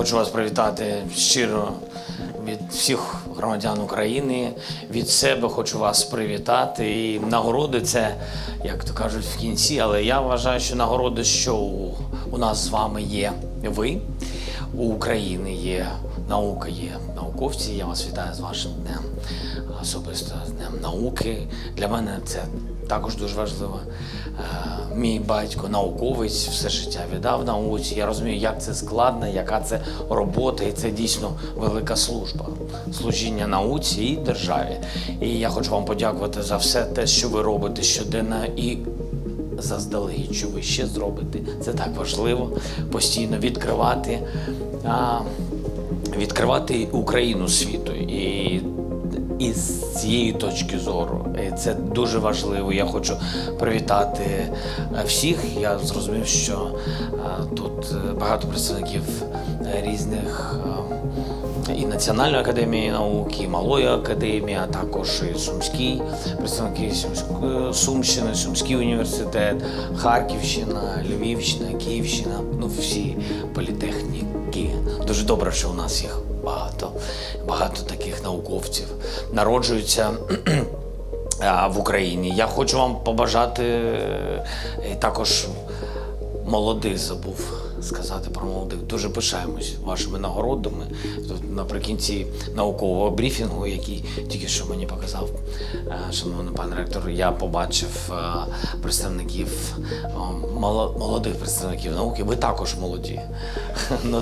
Хочу вас привітати щиро від всіх громадян України. Від себе хочу вас привітати. І нагороди це, як то кажуть, в кінці, але я вважаю, що нагороди, що у нас з вами є ви, у України є наука, є науковці. Я вас вітаю з вашим днем, особисто з Днем науки. Для мене це також дуже важливо. Мій батько науковець, все життя віддав науці. Я розумію, як це складно, яка це робота, і це дійсно велика служба. Служіння науці і державі. І я хочу вам подякувати за все те, що ви робите щоденно, і заздалегідь, що ви ще зробите. Це так важливо, постійно відкривати Україну світу. І з цієї точки зору це дуже важливо. Я хочу привітати всіх. Я зрозумів, що тут багато представників різних і Національної академії наук, і Малої академії, а також і Сумський, представники Сумщини, Сумський університет, Харківщина, Львівщина, Київщина, всі політехніки. Дуже добре, що у нас їх багато таких науковців народжуються в Україні. Я хочу вам побажати, і також молодих забув сказати про молодих. Дуже пишаємось вашими нагородами. Тут наприкінці наукового брифінгу, який тільки що мені показав шановний пан ректор, я побачив представників, молодих представників науки. Ви також молоді.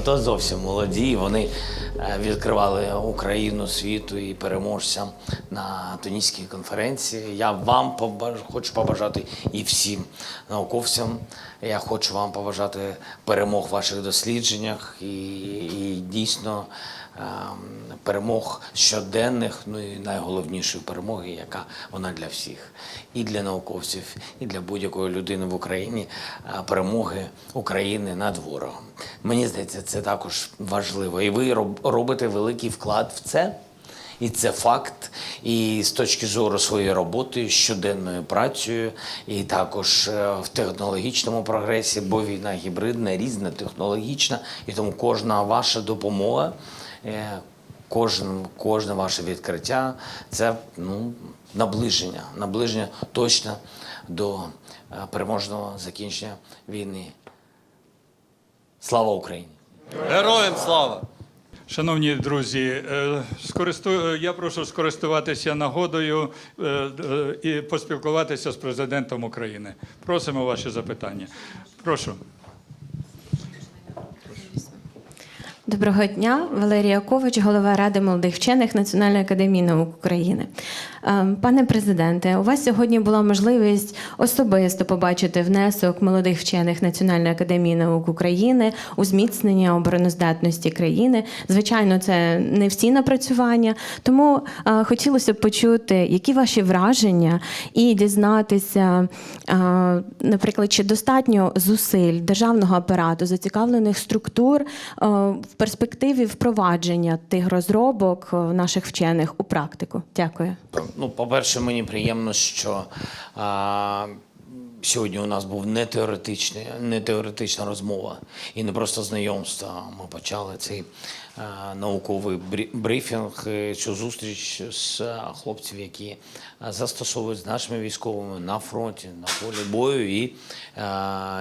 То зовсім молоді. Вони відкривали Україну світу і переможцям на Туніській конференції. Я вам хочу побажати і всім науковцям. Я хочу вам побажати перемог в ваших дослідженнях і дійсно перемог щоденних, і найголовнішої перемоги, яка вона для всіх. І для науковців, і для будь-якої людини в Україні. Перемоги України над ворогом. Мені здається, це також важливо. І ви робите великий вклад в це. І це факт. І з точки зору своєї роботи, щоденною працею, і також в технологічному прогресі, бо війна гібридна, різна, технологічна. І тому кожна ваша допомога, кожне ваше відкриття – це наближення точно до переможного закінчення війни. Слава Україні! Героям слава! Шановні друзі, я прошу скористуватися нагодою і поспілкуватися з президентом України. Просимо ваші запитання. Прошу. Доброго дня. Валерія Ковач, голова Ради молодих вчених Національної академії наук України. Пане президенте, у вас сьогодні була можливість особисто побачити внесок молодих вчених Національної академії наук України у зміцнення обороноздатності країни. Звичайно, це не всі напрацювання, тому хотілося б почути, які ваші враження, і дізнатися, наприклад, чи достатньо зусиль державного апарату, зацікавлених структур в перспективі впровадження тих розробок наших вчених у практику. Дякую. По-перше, мені приємно, що сьогодні у нас був не теоретична розмова і не просто знайомство. Ми почали цей науковий брифінг, цю зустріч з хлопців, які застосовують з нашими військовими на фронті, на полі бою, і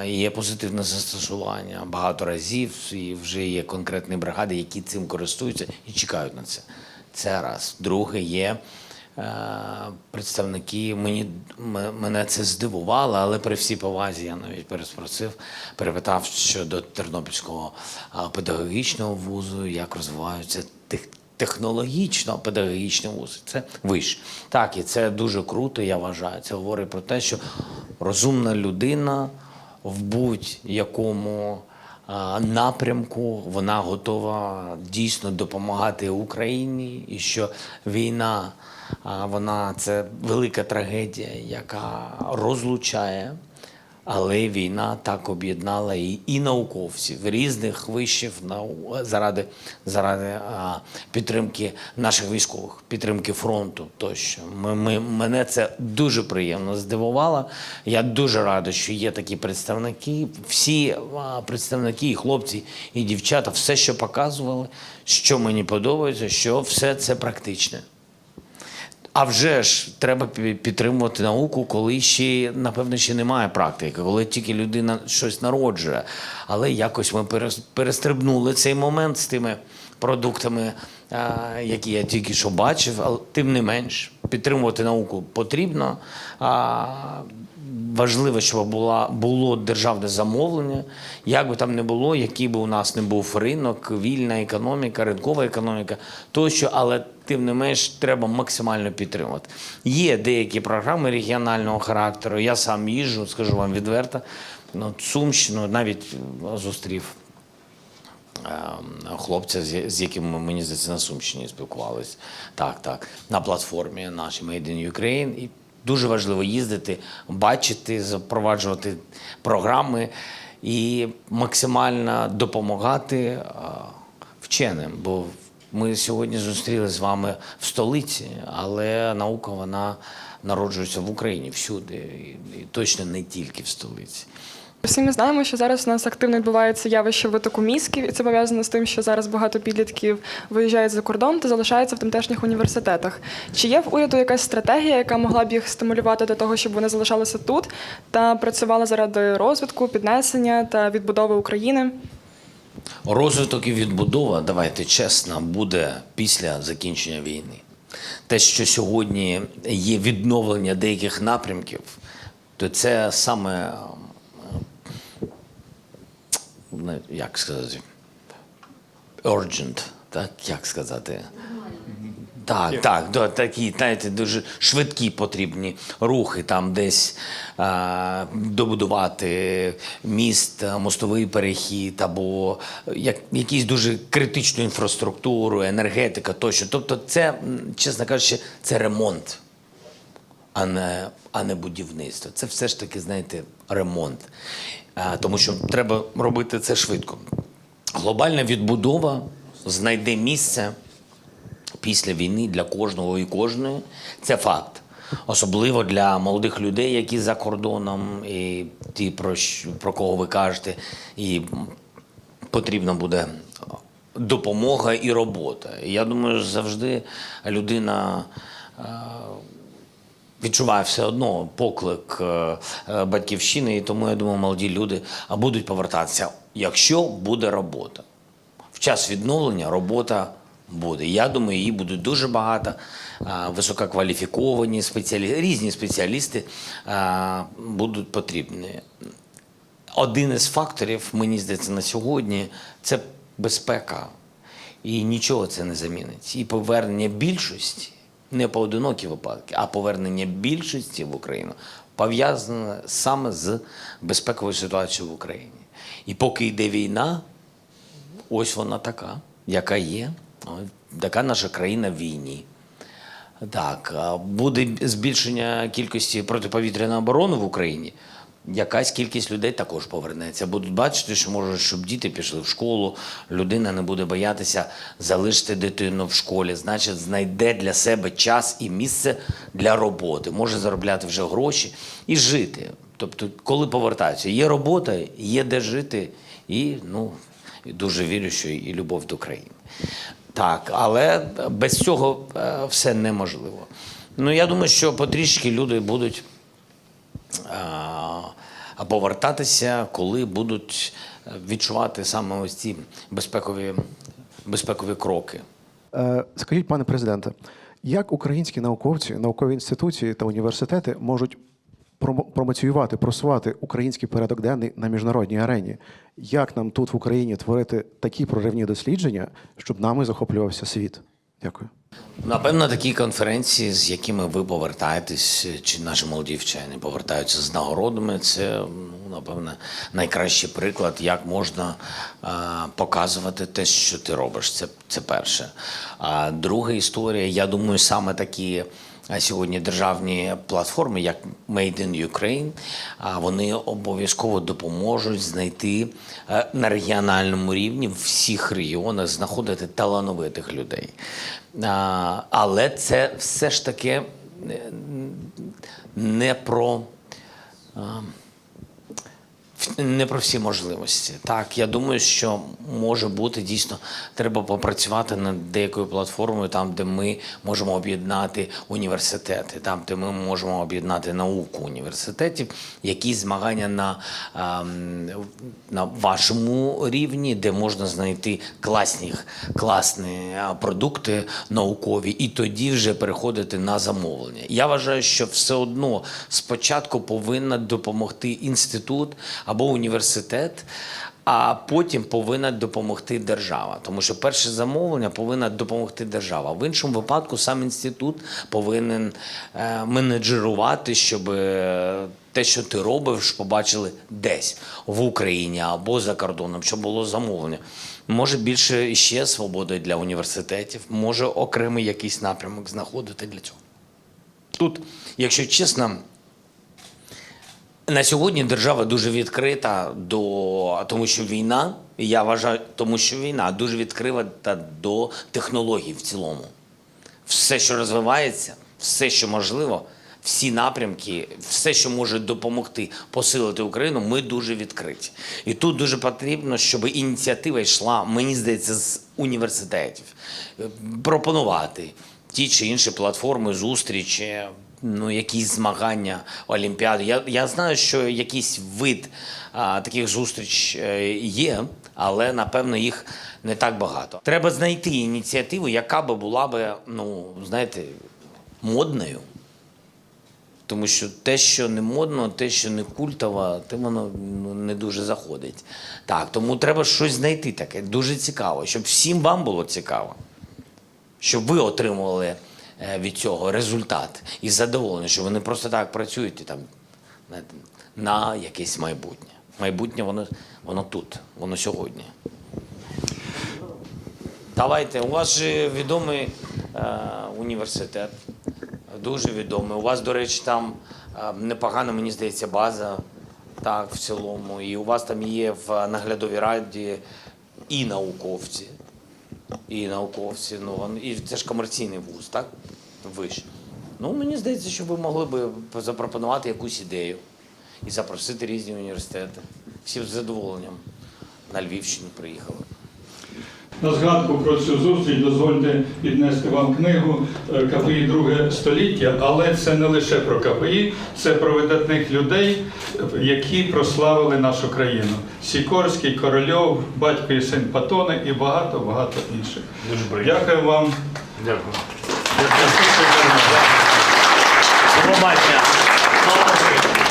є позитивне застосування багато разів, і вже є конкретні бригади, які цим користуються і чекають на це. Це раз. Друге, є представники, мене це здивувало, але при всій повазі я навіть перепитав щодо Тернопільського педагогічного вузу, як розвиваються технологічно-педагогічні вузи. Це виш. Так, і це дуже круто, я вважаю. Це говорить про те, що розумна людина в будь-якому напрямку, вона готова дійсно допомагати Україні, і що війна, це велика трагедія, яка розлучає Але війна так об'єднала і науковців різних вишів заради підтримки наших військових, підтримки фронту тощо. Мене це дуже приємно здивувало. Я дуже радий, що є такі представники. Всі представники, і хлопці, і дівчата, все, що показували, що мені подобається, що все це практичне. А вже ж треба підтримувати науку, коли ще, напевно, ще немає практики, коли тільки людина щось народжує. Але якось ми перестрибнули цей момент з тими продуктами, які я тільки що бачив. Але тим не менш, підтримувати науку потрібно. Важливо, щоб було державне замовлення, як би там не було, який би у нас не був ринок, вільна економіка, ринкова економіка, тощо, але тим не менш треба максимально підтримувати. Є деякі програми регіонального характеру, я сам їжджу, скажу вам відверто, Сумщину, навіть зустрів хлопця, з яким ми, мені здається, на Сумщині спілкувалися. Так, на платформі нашій Made in Ukraine. І дуже важливо їздити, бачити, запроваджувати програми і максимально допомагати вченим. Бо ми сьогодні зустрілися з вами в столиці, але наука, вона народжується в Україні всюди, і точно не тільки в столиці. Всі ми знаємо, що зараз у нас активно відбувається явище витоку мізків, і це пов'язано з тим, що зараз багато підлітків виїжджають за кордон та залишаються в тамтешніх університетах. Чи є в уряду якась стратегія, яка могла б їх стимулювати до того, щоб вони залишалися тут та працювали заради розвитку, піднесення та відбудови України? Розвиток і відбудова, давайте чесно, буде після закінчення війни. Те, що сьогодні є відновлення деяких напрямків, то це саме, як сказати, urgent, так, як сказати? Так, такі, знаєте, дуже швидкі потрібні рухи, там десь добудувати міст, мостовий перехід або якісь дуже критичну інфраструктуру, енергетика тощо. Тобто це, чесно кажучи, це ремонт, а не будівництво. Це все ж таки, знаєте, ремонт. Тому що треба робити це швидко. Глобальна відбудова знайде місце після війни для кожного і кожної. Це факт. Особливо для молодих людей, які за кордоном, і ті, про кого ви кажете, і потрібна буде допомога і робота. І я думаю, завжди людина відчуває все одно поклик батьківщини, і тому, я думаю, молоді люди будуть повертатися, якщо буде робота. В час відновлення робота буде. Я думаю, її буде дуже багато, висококваліфіковані спеціалісти, різні спеціалісти будуть потрібні. Один із факторів, мені здається, на сьогодні – це безпека. І нічого це не замінить. І повернення більшості, не поодинокі випадки, а повернення більшості в Україну пов'язане саме з безпековою ситуацією в Україні. І поки йде війна, ось вона така, яка є. Така наша країна в війні. Так, буде збільшення кількості протиповітряної оборони в Україні, якась кількість людей також повернеться. Будуть бачити, що може, щоб діти пішли в школу, людина не буде боятися залишити дитину в школі, значить, знайде для себе час і місце для роботи, може заробляти вже гроші і жити. Тобто, коли повертаються, є робота, є де жити, і, дуже вірю, що і любов до країни. Так, але без цього все неможливо. Я думаю, що потрішки люди будуть повертатися, коли будуть відчувати саме ось ці безпекові кроки. Скажіть, пане президенте, як українські науковці, наукові інституції та університети можуть промоціювати, просувати український порядок денний на міжнародній арені? Як нам тут в Україні творити такі проривні дослідження, щоб нами захоплювався світ? Дякую. Напевно, такі конференції, з якими ви повертаєтесь, чи наші молоді вчені повертаються з нагородами, це, напевно, найкращий приклад, як можна показувати те, що ти робиш. Це перше. А друга історія, я думаю, саме такі сьогодні державні платформи, як Made in Ukraine, вони обов'язково допоможуть знайти на регіональному рівні в всіх регіонах знаходити талановитих людей. Але це все ж таки не про всі можливості. Так, я думаю, що може бути дійсно, треба попрацювати над деякою платформою, там, де ми можемо об'єднати університети, там, де ми можемо об'єднати науку університетів, якісь змагання на вашому рівні, де можна знайти класні продукти наукові, і тоді вже переходити на замовлення. Я вважаю, що все одно спочатку повинна допомогти інститут або університет, а потім повинна допомогти держава. Тому що перше замовлення повинна допомогти держава. В іншому випадку сам інститут повинен менеджерувати, щоб те, що ти робиш, побачили десь в Україні або за кордоном, щоб було замовлення. Може більше ще свободи для університетів, може окремий якийсь напрямок знаходити для цього. Тут, якщо чесно, на сьогодні держава дуже відкрита тому що війна, я вважаю, тому що війна дуже відкрита до технологій в цілому. Все, що розвивається, все, що можливо, всі напрямки, все, що може допомогти посилити Україну, ми дуже відкриті. І тут дуже потрібно, щоб ініціатива йшла, мені здається, з університетів. Пропонувати ті чи інші платформи, зустрічі, якісь змагання, олімпіади. Я знаю, що якийсь вид таких зустріч є, але, напевно, їх не так багато. Треба знайти ініціативу, яка би була модною. Тому що те, що не модно, те, що не культово, те воно не дуже заходить. Так, тому треба щось знайти таке, дуже цікаво, щоб всім вам було цікаво, щоб ви отримували від цього результат і задоволення, що ви не просто так працюєте там на якесь майбутнє. Майбутнє воно тут, воно сьогодні. Давайте, у вас же відомий університет, дуже відомий. У вас, до речі, там непогана, мені здається, база, так, в цілому. І у вас там є в наглядовій раді і науковці. І це ж комерційний вуз, так? Ви ж. Мені здається, що ви могли б запропонувати якусь ідею і запросити різні університети. Всі з задоволенням на Львівщину приїхали. На згадку про цю зустріч дозвольте піднести вам книгу «КПІ. Друге століття», але це не лише про КПІ, це про видатних людей, які прославили нашу країну. Сікорський, Корольов, батько і син Патони і багато-багато інших. Дуже приємно. Дякую вам. Дякую. Дякую.